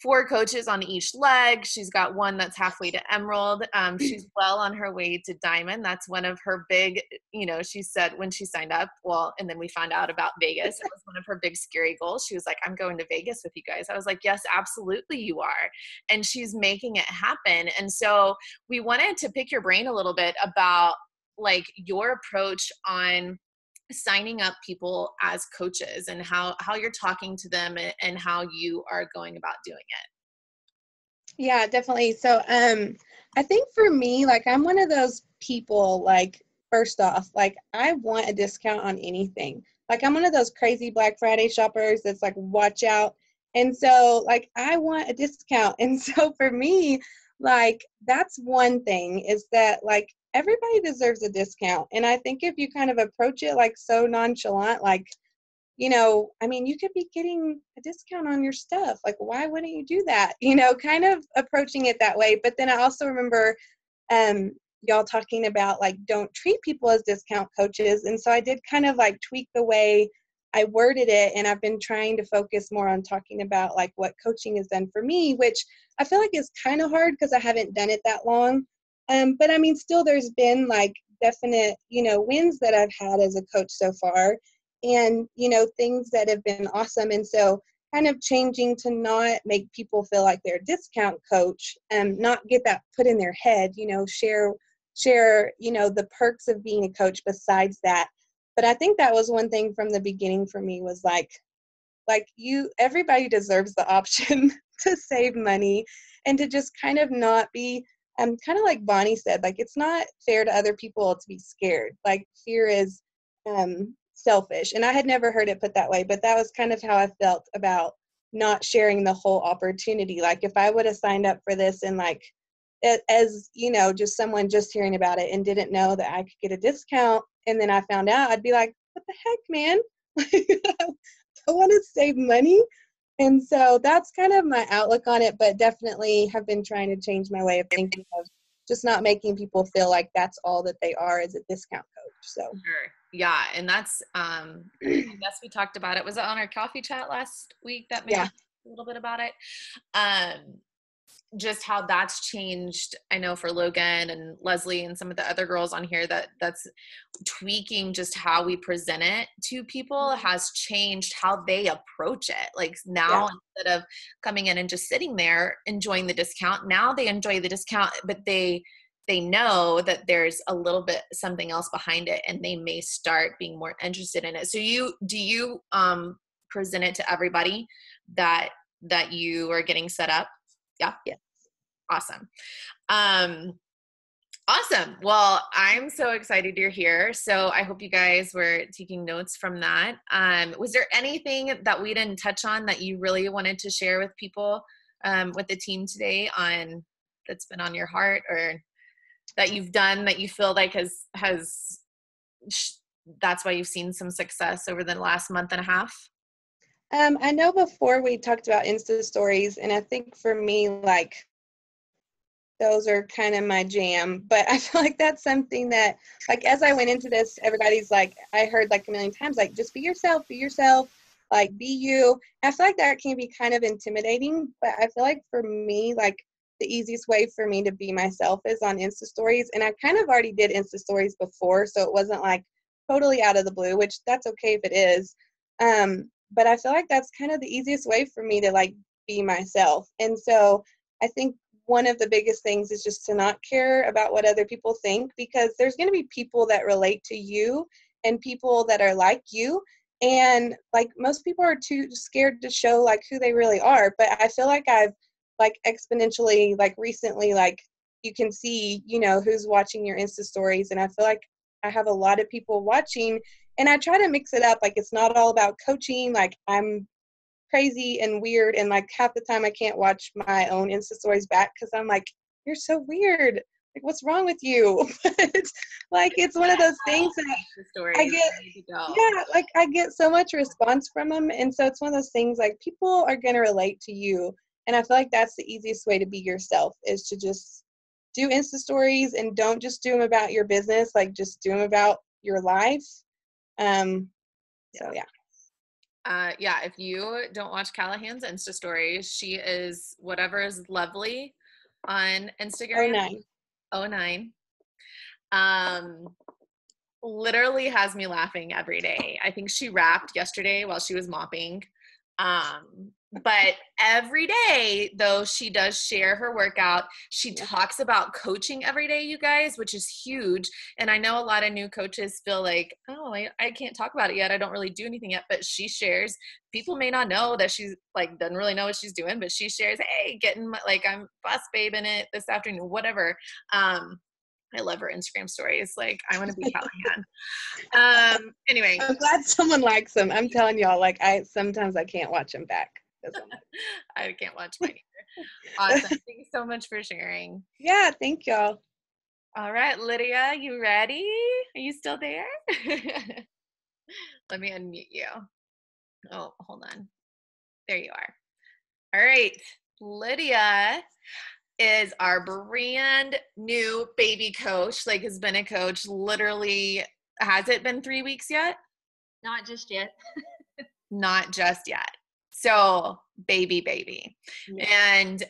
4 coaches on each leg. She's got one that's halfway to Emerald. She's well on her way to Diamond. That's one of her big, you know, she said when she signed up, well, and then we found out about Vegas. It was one of her big scary goals. She was like, I'm going to Vegas with you guys. I was like, yes, absolutely you are. And she's making it happen. And so we wanted to pick your brain a little bit about like your approach on signing up people as coaches and how you're talking to them and how you are going about doing it. Yeah, definitely. So I think for me, like I'm one of those people, like first off, like I want a discount on anything. Like I'm one of those crazy Black Friday shoppers that's like, watch out. And so like I want a discount. And so for me, like that's one thing, is that like everybody deserves a discount. And I think if you kind of approach it like so nonchalant, like, you know, I mean, you could be getting a discount on your stuff. Like, why wouldn't you do that? You know, kind of approaching it that way. But then I also remember y'all talking about like, don't treat people as discount coaches. And so I did kind of like tweak the way I worded it. And I've been trying to focus more on talking about like what coaching has done for me, which I feel like is kind of hard because I haven't done it that long. But I mean, still there's been like definite, you know, wins that I've had as a coach so far. And, you know, things that have been awesome. And so kind of changing to not make people feel like they're a discount coach and not get that put in their head, you know, share, you know, the perks of being a coach besides that. But I think that was one thing from the beginning for me was like everybody deserves the option to save money and to just kind of not be, kind of like Bonnie said, like, it's not fair to other people to be scared. Like fear is, selfish. And I had never heard it put that way, but that was kind of how I felt about not sharing the whole opportunity. Like if I would have signed up for this and like, as you know, just someone just hearing about it and didn't know that I could get a discount, and then I found out, I'd be like, what the heck, man? I want to save money. And so that's kind of my outlook on it, but definitely have been trying to change my way of thinking of just not making people feel like that's all that they are as a discount coach. So Sure. Yeah. And that's, I guess we talked about it. Was it on our coffee chat last week that maybe yeah. a little bit about it? Just how that's changed. I know for Logan and Leslie and some of the other girls on here that's tweaking just how we present it to people has changed how they approach it. Like now, instead of coming in and just sitting there enjoying the discount, now they enjoy the discount, but they know that there's a little bit something else behind it and they may start being more interested in it. So do you present it to everybody that you are getting set up? Yeah. Yeah. Awesome. Awesome. Well, I'm so excited you're here. So I hope you guys were taking notes from that. Was there anything that we didn't touch on that you really wanted to share with people, with the team today that's been on your heart, or that you've done that you feel like that's why you've seen some success over the last month and a half? I know before we talked about Insta stories, and I think for me, like, those are kind of my jam, but I feel like that's something that, like, as I went into this, everybody's like, I heard like a million times, like, just be yourself, like, be you. I feel like that can be kind of intimidating, but I feel like for me, like, the easiest way for me to be myself is on Insta stories. And I kind of already did Insta stories before, so it wasn't like totally out of the blue, which that's okay if it is. But I feel like that's kind of the easiest way for me to like be myself. And so I think one of the biggest things is just to not care about what other people think, because there's going to be people that relate to you and people that are like you. And like most people are too scared to show like who they really are. But I feel like I've like exponentially, like recently, like you can see, you know, who's watching your Insta stories. And I feel like I have a lot of people watching, and I try to mix it up. Like it's not all about coaching. Like I'm crazy and weird, and like half the time I can't watch my own Insta stories back because I'm like, you're so weird. Like, what's wrong with you? But like it's one of those things that I get, yeah, like I get so much response from them. And so it's one of those things like people are going to relate to you. And I feel like that's the easiest way to be yourself, is to just do Insta stories, and don't just do them about your business, like just do them about your life. So yeah. Yeah, if you don't watch Callahan's Insta stories, she is whatever is lovely on Instagram. 09. 09. Literally has me laughing every day. I think she rapped yesterday while she was mopping. But every day, though, she does share her workout. She talks about coaching every day, you guys, which is huge. And I know a lot of new coaches feel like, oh, I can't talk about it yet. I don't really do anything yet. But she shares. People may not know that she's like, doesn't really know what she's doing, but she shares, hey, getting my, like, I'm bus babing it this afternoon, whatever. I love her Instagram stories. Like, I want to be Callahan. Anyway. I'm glad someone likes them. I'm telling y'all, like sometimes I can't watch them back. I can't watch mine either. Awesome. Thank you so much for sharing. Yeah, thank y'all. All right, Lydia, you ready? Are you still there? Let me unmute you. Oh, hold on. There you are. All right. Lydia is our brand new baby coach. Like, has been a coach literally, has it been 3 weeks yet? Not just yet. Not just yet. So baby. Yeah. And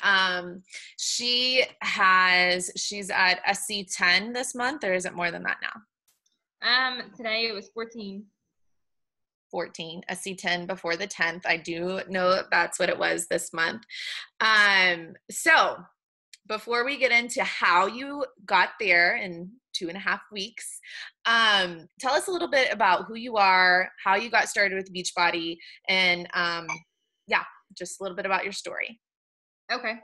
she's at a C10 this month, or is it more than that now? Today it was 14. 14, a C10 before the 10th. I do know that's what it was this month. So before we get into how you got there in 2.5 weeks, tell us a little bit about who you are, how you got started with Beachbody, and just a little bit about your story. Okay.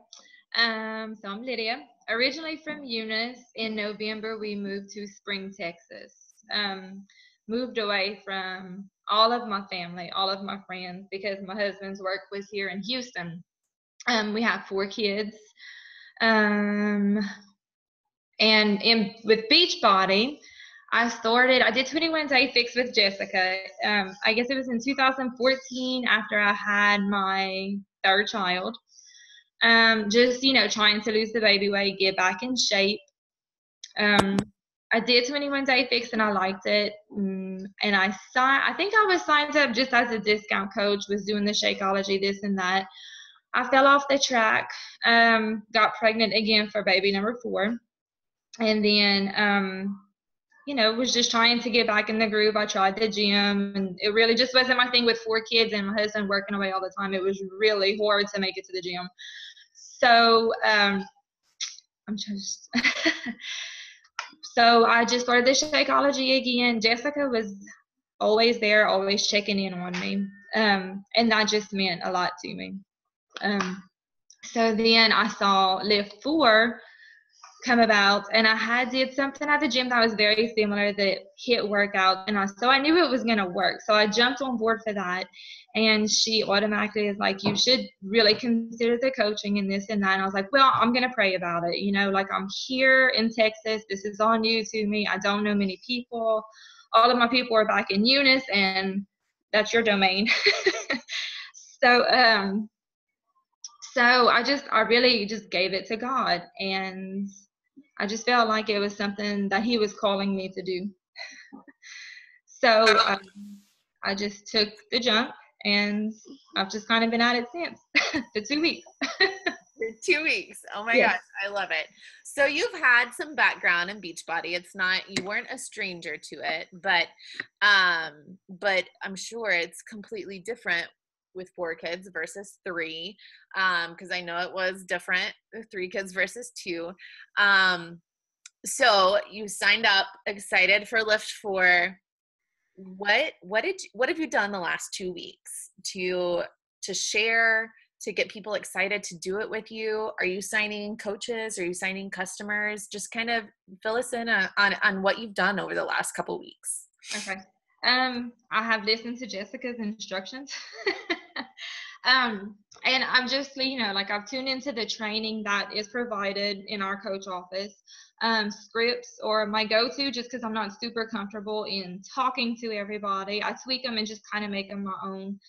So I'm Lydia. Originally from Eunice. In November, we moved to Spring, Texas. Moved away from all of my family, all of my friends, because my husband's work was here in Houston. We have 4 kids. And with Beachbody, I did 21 Day Fix with Jessica. I guess it was in 2014 after I had my 3rd child. Just, trying to lose the baby weight, get back in shape. I did 21 Day Fix and I liked it. And I think I was signed up just as a discount coach, was doing the Shakeology, this and that. I fell off the track, got pregnant again for baby number 4. And then, was just trying to get back in the groove. I tried the gym, and it really just wasn't my thing with 4 kids and my husband working away all the time. It was really hard to make it to the gym. So so I just started the Shakeology again. Jessica was always there, always checking in on me. And that just meant a lot to me. So then I saw Lift 4 come about, and I did something at the gym that was very similar, the HIIT workout, and so I knew it was going to work. So I jumped on board for that, and she automatically is like, you should really consider the coaching and this and that. And I was like, well, I'm going to pray about it. Like, I'm here in Texas. This is all new to me. I don't know many people. All of my people are back in Eunice, and that's your domain. So I really just gave it to God, and I just felt like it was something that He was calling me to do. So I just took the jump, and I've just kind of been at it since for 2 weeks. For 2 weeks. Oh my Yes. gosh, I love it. So you've had some background in Beachbody. It's not, you weren't a stranger to it, but I'm sure it's completely different with 4 kids versus 3. Because I know it was different, 3 kids versus 2. So you signed up, excited for Lift 4. What have you done the last 2 weeks to share, to get people excited to do it with you? Are you signing coaches? Are you signing customers? Just kind of fill us in on what you've done over the last couple weeks. Okay. I have listened to Jessica's instructions. And I'm just, like I've tuned into the training that is provided in our coach office. Scripts or my go-to, just because I'm not super comfortable in talking to everybody. I tweak them and just kind of make them my own.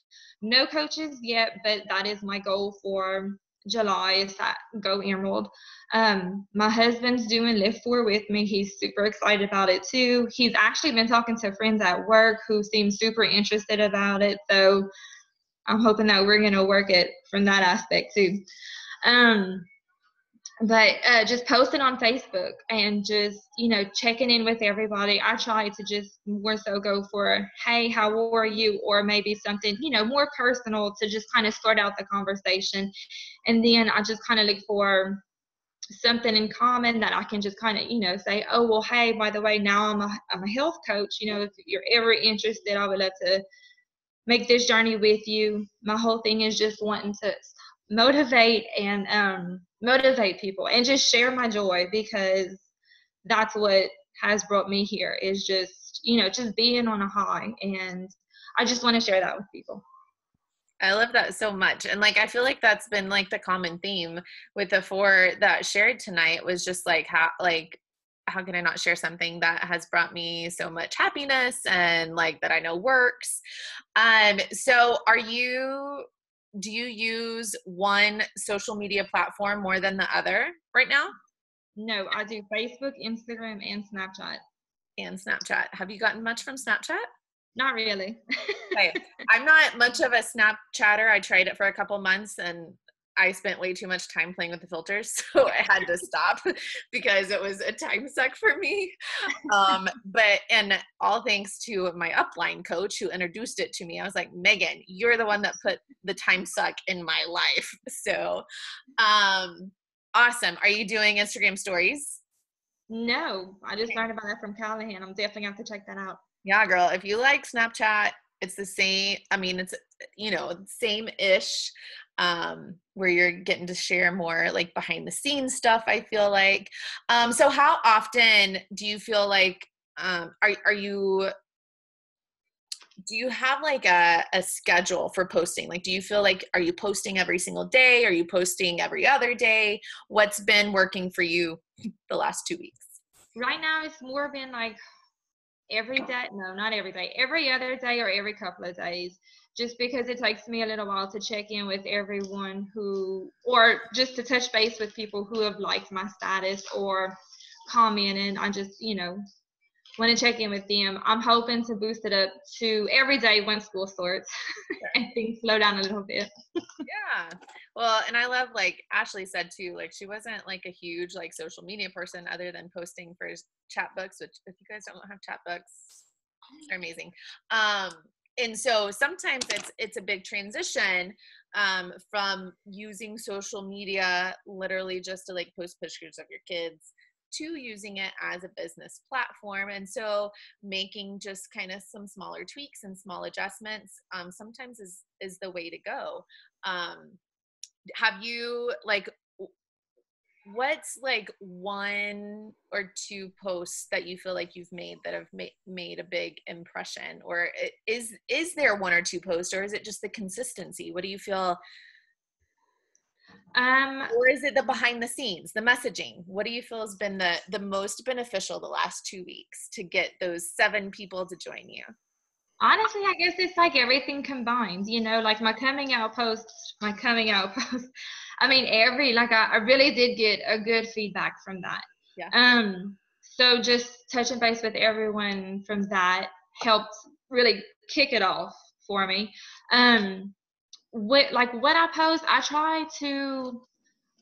No coaches yet, but that is my goal for July, is that go Emerald. My husband's doing Lift 4 with me. He's super excited about it too. He's actually been talking to friends at work who seem super interested about it. So I'm hoping that we're going to work it from that aspect too. But just posting on Facebook and just, checking in with everybody. I try to just more so go for, hey, how are you? Or maybe something, more personal to just kind of start out the conversation. And then I just kind of look for something in common that I can just kind of, say, oh, well, hey, by the way, now I'm a health coach. If you're ever interested, I would love to make this journey with you. My whole thing is just wanting to motivate people and just share my joy, because that's what has brought me here, is just, just being on a high. And I just want to share that with people. I love that so much. And I feel like that's been the common theme with the 4 that shared tonight, was just how can I not share something that has brought me so much happiness and that I know works. So do you use one social media platform more than the other right now? No, I do Facebook, Instagram, and Snapchat. And Snapchat. Have you gotten much from Snapchat? Not really. Okay. I'm not much of a Snapchatter. I tried it for a couple months and I spent way too much time playing with the filters, so I had to stop because it was a time suck for me. And all thanks to my upline coach who introduced it to me. I was like, Megan, you're the one that put the time suck in my life. So, awesome. Are you doing Instagram stories? No, I just learned about that from Callahan. I'm definitely going to have to check that out. Yeah, girl. If you like Snapchat, it's the same. I mean, it's, same-ish, where you're getting to share more behind the scenes stuff, I feel like. So how often do you feel like, do you have a schedule for posting? Do you feel like, are you posting every single day? Are you posting every other day? What's been working for you the last 2 weeks? Right now, it's more been every day. No, not every day. Every other day or every couple of days, just because it takes me a little while to check in with everyone or just to touch base with people who have liked my status or commented. I just, want to check in with them. I'm hoping to boost it up to every day when school starts and things slow down a little bit. Yeah. Well, and I love, Ashley said too, she wasn't a huge social media person other than posting for chat books, which if you guys don't have chat books, they're amazing. And so sometimes it's a big transition from using social media literally just to post pictures of your kids to using it as a business platform. And so making just kind of some smaller tweaks and small adjustments sometimes is the way to go. Have you what's 1 or 2 posts that you feel like you've made that have made a big impression? Or is there 1 or 2 posts, or is it just the consistency? What do you feel? Or is it the behind the scenes, the messaging? What do you feel has been the most beneficial the last 2 weeks to get those 7 people to join you? Honestly, I guess it's everything combined, my coming out posts. I mean, I really did get a good feedback from that. Yeah. So just touching base with everyone from that helped really kick it off for me. What I post, I try to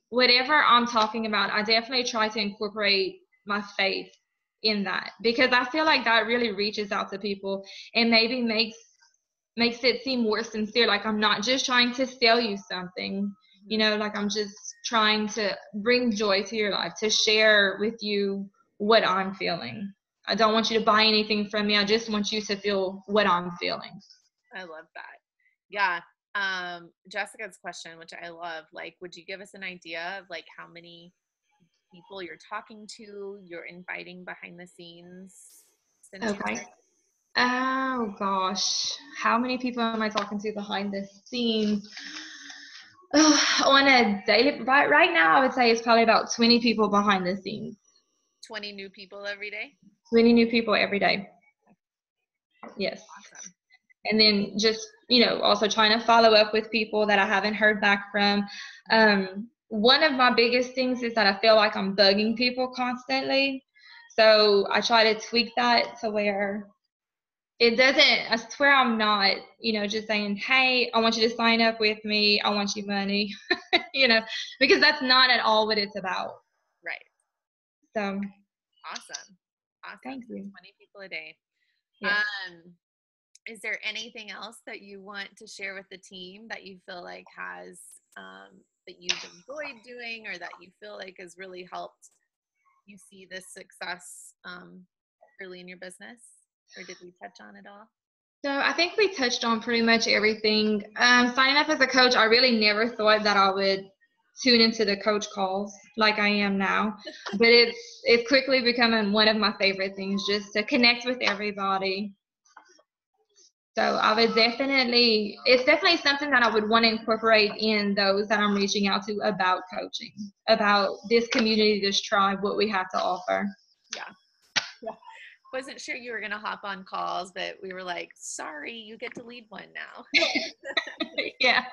whatever I'm talking about, I definitely try to incorporate my faith in that, because I feel like that really reaches out to people and maybe makes it seem more sincere. Like I'm not just trying to sell you something, you know, like I'm just trying to bring joy to your life, to share with you what I'm feeling. I don't want you to buy anything from me. I just want you to feel what I'm feeling. I love that. Yeah. Jessica's question, which I love, like, would you give us an idea of like how many people you're talking to, you're inviting behind the scenes? Okay. Oh gosh, how many people am I talking to behind the scenes? On a daily, right now, I would say it's probably about 20 people behind the scenes. 20 new people every day? 20 new people every day. Yes. Awesome. And then just, also trying to follow up with people that I haven't heard back from. One of my biggest things is that I feel like I'm bugging people constantly. So I try to tweak that to where I swear I'm not, just saying, hey, I want you to sign up with me. I want you money, because that's not at all what it's about. Right. So. Awesome. Thank you. 20 people a day. Yes. Is there anything else that you want to share with the team that you feel like has, that you've enjoyed doing, or that you feel like has really helped you see this success early in your business? Or did we touch on it all? So I think we touched on pretty much everything. Signing up as a coach, I really never thought that I would tune into the coach calls like I am now, but it's quickly becoming one of my favorite things, just to connect with everybody. So it's definitely something that I would want to incorporate in those that I'm reaching out to about coaching, about this community, this tribe, what we have to offer. Yeah. Wasn't sure you were going to hop on calls, but we were like, sorry, you get to lead one now. Yeah.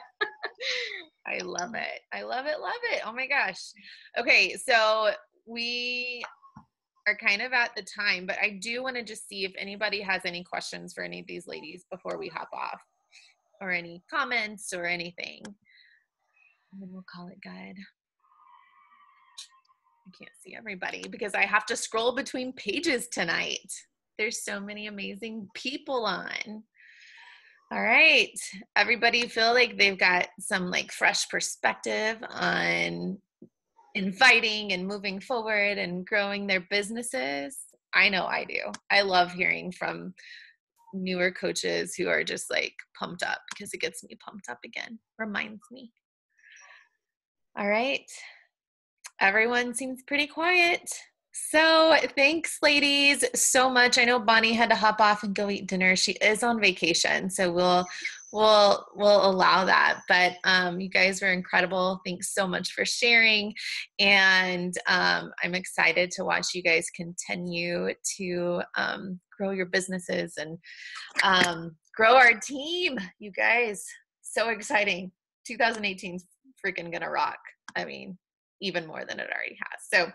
I love it. I love it. Love it. Oh my gosh. Okay. So we are kind of at the time, but I do want to just see if anybody has any questions for any of these ladies before we hop off, or any comments or anything. And then we'll call it good. I can't see everybody because I have to scroll between pages tonight. There's so many amazing people on. All right. Everybody feel like they've got some like fresh perspective on inviting and moving forward and growing their businesses? I know I do. I love hearing from newer coaches who are just like pumped up, because it gets me pumped up again. Reminds me. All right. Everyone seems pretty quiet. So thanks, ladies, so much. I know Bonnie had to hop off and go eat dinner. She is on vacation, so we'll allow that. But you guys were incredible. Thanks so much for sharing, and I'm excited to watch you guys continue to grow your businesses and grow our team. You guys, so exciting. 2018 is freaking gonna rock. I mean, even more than it already has. So,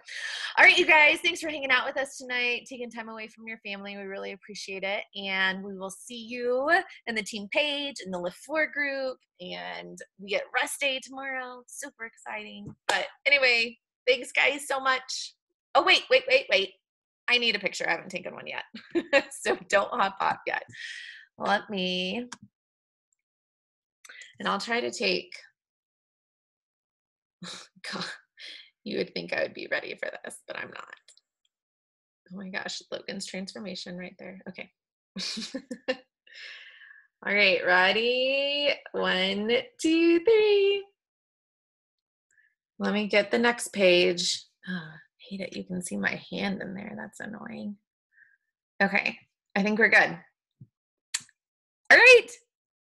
all right, you guys, thanks for hanging out with us tonight, taking time away from your family. We really appreciate it. And we will see you in the team page, in the Lift 4 group, and we get rest day tomorrow. Super exciting. But anyway, thanks guys so much. Oh, wait. I need a picture. I haven't taken one yet. So don't hop off yet. Let me, and I'll try to take, God. You would think I would be ready for this, but I'm not. Oh my gosh, Logan's transformation right there. Okay. All right, ready? 1, 2, 3. Let me get the next page. Oh, hate it. You can see my hand in there. That's annoying. Okay, I think we're good. All right.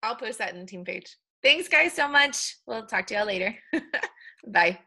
I'll post that in the team page. Thanks, guys, so much. We'll talk to y'all later. Bye.